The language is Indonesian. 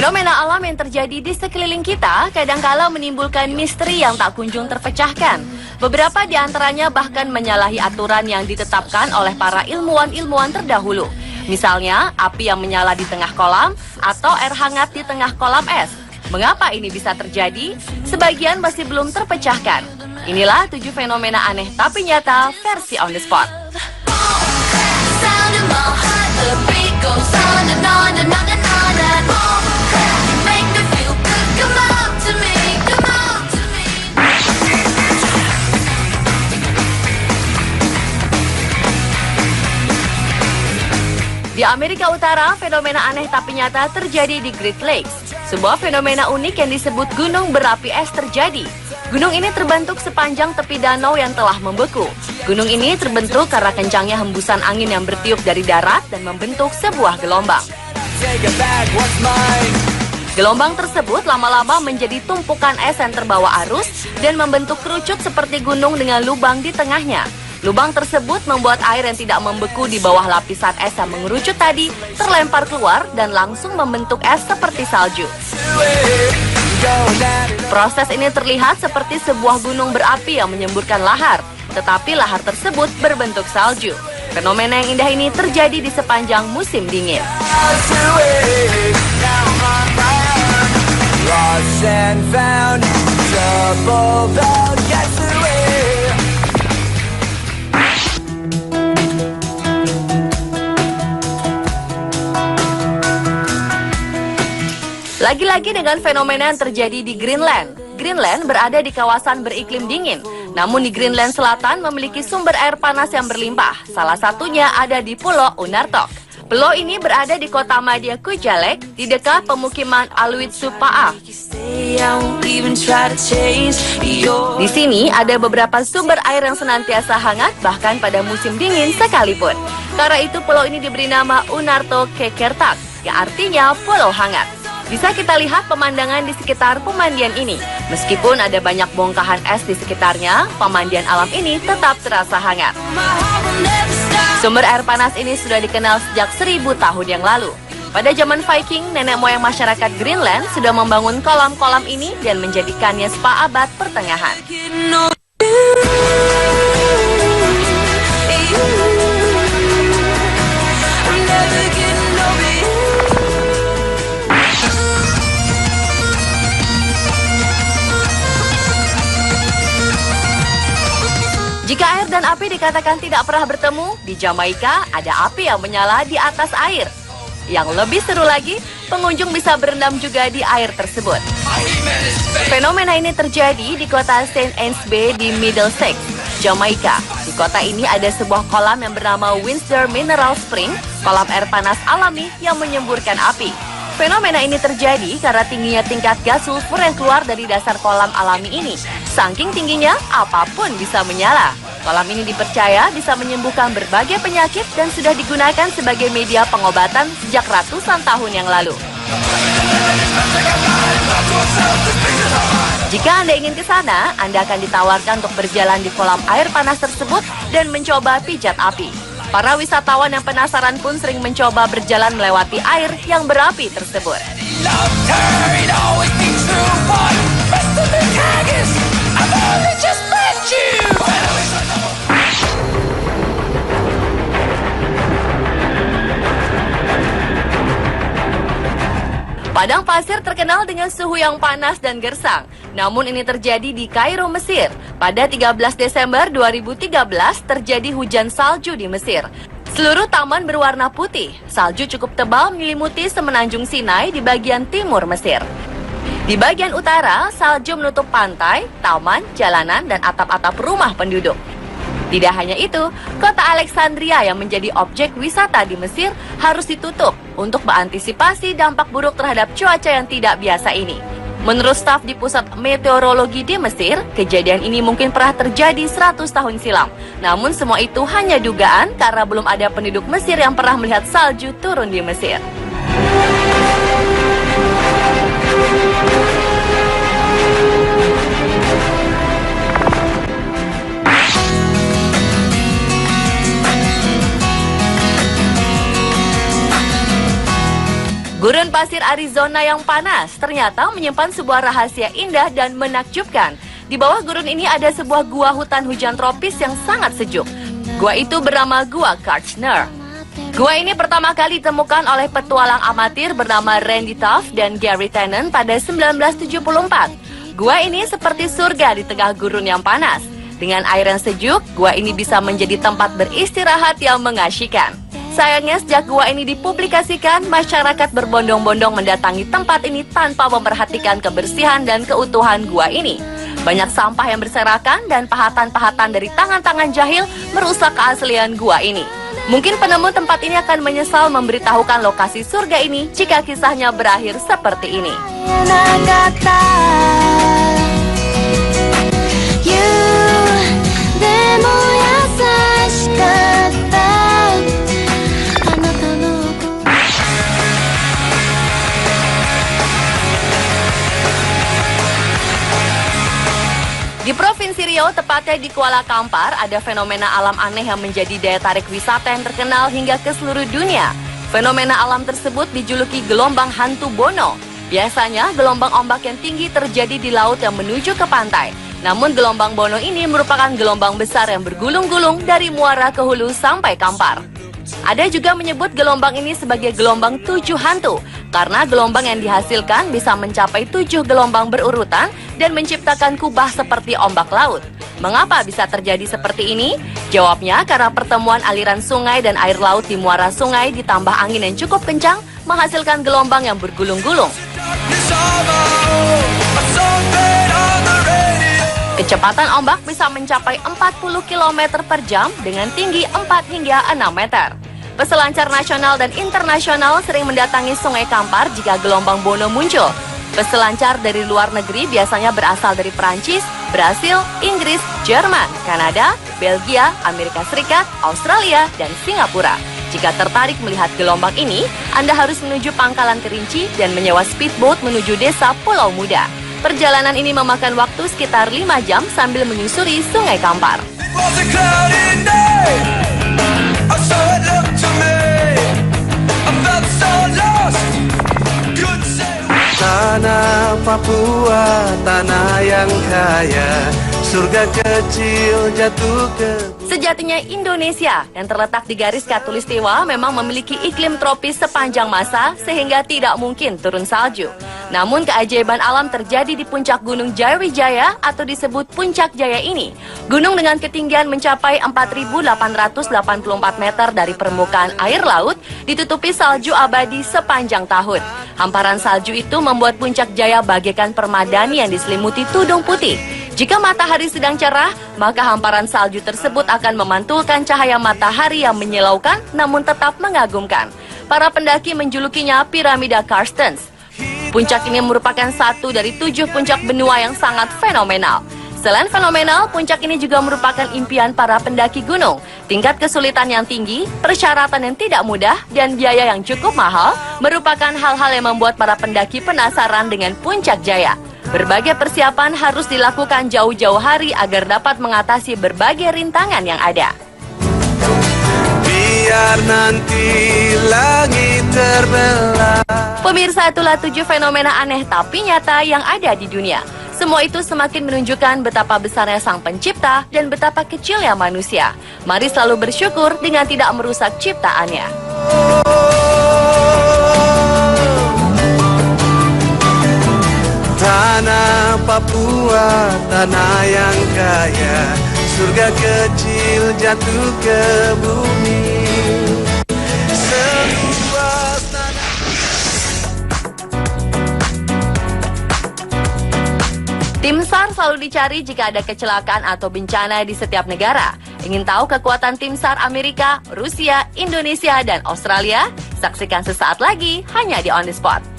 Fenomena alam yang terjadi di sekeliling kita kadangkala menimbulkan misteri yang tak kunjung terpecahkan. Beberapa di antaranya bahkan menyalahi aturan yang ditetapkan oleh para ilmuwan-ilmuwan terdahulu. Misalnya, api yang menyala di tengah kolam atau air hangat di tengah kolam es. Mengapa ini bisa terjadi? Sebagian masih belum terpecahkan. Inilah 7 fenomena aneh tapi nyata versi On The Spot. Di Amerika Utara, fenomena aneh tapi nyata terjadi di Great Lakes. Sebuah fenomena unik yang disebut gunung berapi es terjadi. Gunung ini terbentuk sepanjang tepi danau yang telah membeku. Gunung ini terbentuk karena kencangnya hembusan angin yang bertiup dari darat dan membentuk sebuah gelombang. Gelombang tersebut lama-lama menjadi tumpukan es yang terbawa arus dan membentuk kerucut seperti gunung dengan lubang di tengahnya. Lubang tersebut membuat air yang tidak membeku di bawah lapisan es yang mengerucut tadi terlempar keluar dan langsung membentuk es seperti salju. Proses ini terlihat seperti sebuah gunung berapi yang menyemburkan lahar, tetapi lahar tersebut berbentuk salju. Fenomena yang indah ini terjadi di sepanjang musim dingin. Lagi-lagi dengan fenomena yang terjadi di Greenland. Greenland berada di kawasan beriklim dingin. Namun di Greenland Selatan memiliki sumber air panas yang berlimpah. Salah satunya ada di Pulau Unartok. Pulau ini berada di kota madya Kujalleq, di dekat pemukiman Aluitsupaa. Di sini ada beberapa sumber air yang senantiasa hangat, bahkan pada musim dingin sekalipun. Karena itu pulau ini diberi nama Unartok Kekertak, yang artinya pulau hangat. Bisa kita lihat pemandangan di sekitar pemandian ini. Meskipun ada banyak bongkahan es di sekitarnya, pemandian alam ini tetap terasa hangat. Sumber air panas ini sudah dikenal sejak 1000 tahun yang lalu. Pada zaman Viking, nenek moyang masyarakat Greenland sudah membangun kolam-kolam ini dan menjadikannya spa abad pertengahan. Jika air dan api dikatakan tidak pernah bertemu, di Jamaika ada api yang menyala di atas air. Yang lebih seru lagi, pengunjung bisa berendam juga di air tersebut. Fenomena ini terjadi di kota St. Anne's Bay di Middlesex, Jamaika. Di kota ini ada sebuah kolam yang bernama Windsor Mineral Spring, kolam air panas alami yang menyemburkan api. Fenomena ini terjadi karena tingginya tingkat gas sulfur yang keluar dari dasar kolam alami ini. Saking tingginya, apapun bisa menyala. Kolam ini dipercaya bisa menyembuhkan berbagai penyakit dan sudah digunakan sebagai media pengobatan sejak ratusan tahun yang lalu. Jika Anda ingin ke sana, Anda akan ditawarkan untuk berjalan di kolam air panas tersebut dan mencoba pijat api. Para wisatawan yang penasaran pun sering mencoba berjalan melewati air yang berapi tersebut. Padang pasir terkenal dengan suhu yang panas dan gersang. Namun ini terjadi di Kairo, Mesir. Pada 13 Desember 2013 terjadi hujan salju di Mesir. Seluruh taman berwarna putih. Salju cukup tebal menyelimuti semenanjung Sinai di bagian timur Mesir. Di bagian utara, salju menutup pantai, taman, jalanan, dan atap-atap rumah penduduk. Tidak hanya itu, kota Alexandria yang menjadi objek wisata di Mesir harus ditutup untuk mengantisipasi dampak buruk terhadap cuaca yang tidak biasa ini. Menurut staf di Pusat Meteorologi di Mesir, kejadian ini mungkin pernah terjadi 100 tahun silam. Namun semua itu hanya dugaan karena belum ada penduduk Mesir yang pernah melihat salju turun di Mesir. Gurun pasir Arizona yang panas ternyata menyimpan sebuah rahasia indah dan menakjubkan. Di bawah gurun ini ada sebuah gua hutan hujan tropis yang sangat sejuk. Gua itu bernama Gua Kartchner. Gua ini pertama kali ditemukan oleh petualang amatir bernama Randy Tuff dan Gary Tennant pada 1974. Gua ini seperti surga di tengah gurun yang panas. Dengan air yang sejuk, gua ini bisa menjadi tempat beristirahat yang mengasyikkan. Sayangnya sejak gua ini dipublikasikan, masyarakat berbondong-bondong mendatangi tempat ini tanpa memperhatikan kebersihan dan keutuhan gua ini. Banyak sampah yang berserakan dan pahatan-pahatan dari tangan-tangan jahil merusak keaslian gua ini. Mungkin penemu tempat ini akan menyesal memberitahukan lokasi surga ini jika kisahnya berakhir seperti ini. Di Provinsi Riau, tepatnya di Kuala Kampar, ada fenomena alam aneh yang menjadi daya tarik wisata yang terkenal hingga ke seluruh dunia. Fenomena alam tersebut dijuluki gelombang hantu Bono. Biasanya, gelombang ombak yang tinggi terjadi di laut yang menuju ke pantai. Namun, gelombang Bono ini merupakan gelombang besar yang bergulung-gulung dari muara ke hulu sampai Kampar. Ada juga menyebut gelombang ini sebagai gelombang 7 hantu, karena gelombang yang dihasilkan bisa mencapai 7 gelombang berurutan dan menciptakan kubah seperti ombak laut. Mengapa bisa terjadi seperti ini? Jawabnya karena pertemuan aliran sungai dan air laut di muara sungai ditambah angin yang cukup kencang menghasilkan gelombang yang bergulung-gulung. Kecepatan ombak bisa mencapai 40 km per jam dengan tinggi 4 hingga 6 meter. Peselancar nasional dan internasional sering mendatangi Sungai Kampar jika gelombang Bono muncul. Peselancar dari luar negeri biasanya berasal dari Perancis, Brasil, Inggris, Jerman, Kanada, Belgia, Amerika Serikat, Australia, dan Singapura. Jika tertarik melihat gelombang ini, Anda harus menuju Pangkalan Kerinci dan menyewa speedboat menuju desa Pulau Muda. Perjalanan ini memakan waktu sekitar 5 jam sambil menyusuri Sungai Kampar. Tanah Papua, tanah yang kaya, surga kecil jatuh ke... Sejatinya Indonesia yang terletak di garis khatulistiwa memang memiliki iklim tropis sepanjang masa sehingga tidak mungkin turun salju. Namun keajaiban alam terjadi di puncak Gunung Jayawijaya atau disebut Puncak Jaya ini. Gunung dengan ketinggian mencapai 4.884 meter dari permukaan air laut ditutupi salju abadi sepanjang tahun. Hamparan salju itu membuat Puncak Jaya bagaikan permadani yang diselimuti tudung putih. Jika matahari sedang cerah, maka hamparan salju tersebut akan memantulkan cahaya matahari yang menyilaukan namun tetap mengagumkan. Para pendaki menjulukinya Piramida Carstens. Puncak ini merupakan satu dari 7 puncak benua yang sangat fenomenal. Selain fenomenal, puncak ini juga merupakan impian para pendaki gunung. Tingkat kesulitan yang tinggi, persyaratan yang tidak mudah, dan biaya yang cukup mahal merupakan hal-hal yang membuat para pendaki penasaran dengan Puncak Jaya. Berbagai persiapan harus dilakukan jauh-jauh hari agar dapat mengatasi berbagai rintangan yang ada. Biar nanti langit terbelah. Pemirsa, itulah 7 fenomena aneh tapi nyata yang ada di dunia. Semua itu semakin menunjukkan betapa besarnya Sang Pencipta dan betapa kecilnya manusia. Mari selalu bersyukur dengan tidak merusak ciptaannya. Tanah Papua, tanah yang kaya, surga kecil jatuh ke bumi. Seluas tanah. Tim SAR selalu dicari jika ada kecelakaan atau bencana di setiap negara. Ingin tahu kekuatan tim SAR Amerika, Rusia, Indonesia, dan Australia? Saksikan sesaat lagi hanya di On The Spot.